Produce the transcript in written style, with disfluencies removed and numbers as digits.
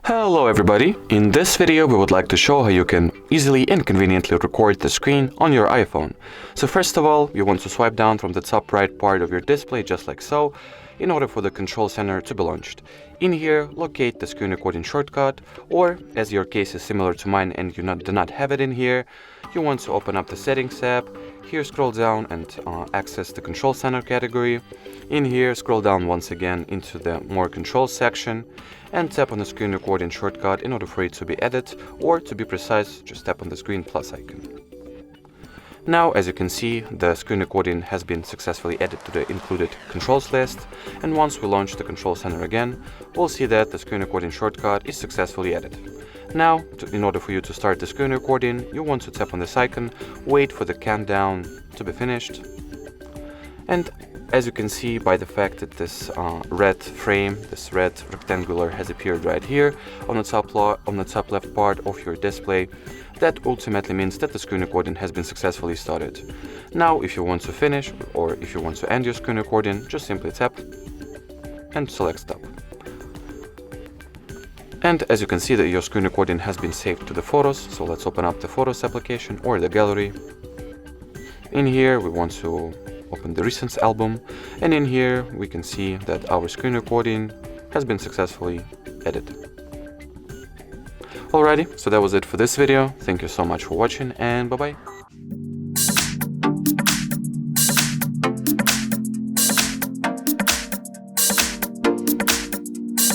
Hello everybody! In this video we would like to show how you can easily and conveniently record the screen on your iPhone. So first of all, you want to swipe down from the top right part of your display just like so, in order for the control center to be launched. In here, locate the screen recording shortcut, or as your case is similar to mine and you do not have it in here, you want to open up the settings app. Here scroll down and access the control center category. In here scroll down once again into the more controls section and tap on the screen recording shortcut in order for it to be added, or to be precise, just tap on the green plus icon. Now, as you can see, the screen recording has been successfully added to the included controls list, and once we launch the control center again, we'll see that the screen recording shortcut is successfully added. Now, in order for you to start the screen recording, you want to tap on this icon, wait for the countdown to be finished, and as you can see by the fact that this red frame, this red rectangular has appeared right here on the top left part of your display, that ultimately means that the screen recording has been successfully started. Now, if you want to finish or if you want to end your screen recording, just simply tap and select stop. And as you can see that your screen recording has been saved to the photos, so let's open up the Photos application or the gallery. In here we want to open the Recents album, and in here we can see that our screen recording has been successfully edited. Alrighty, so that was it for this video. Thank you so much for watching, and bye bye.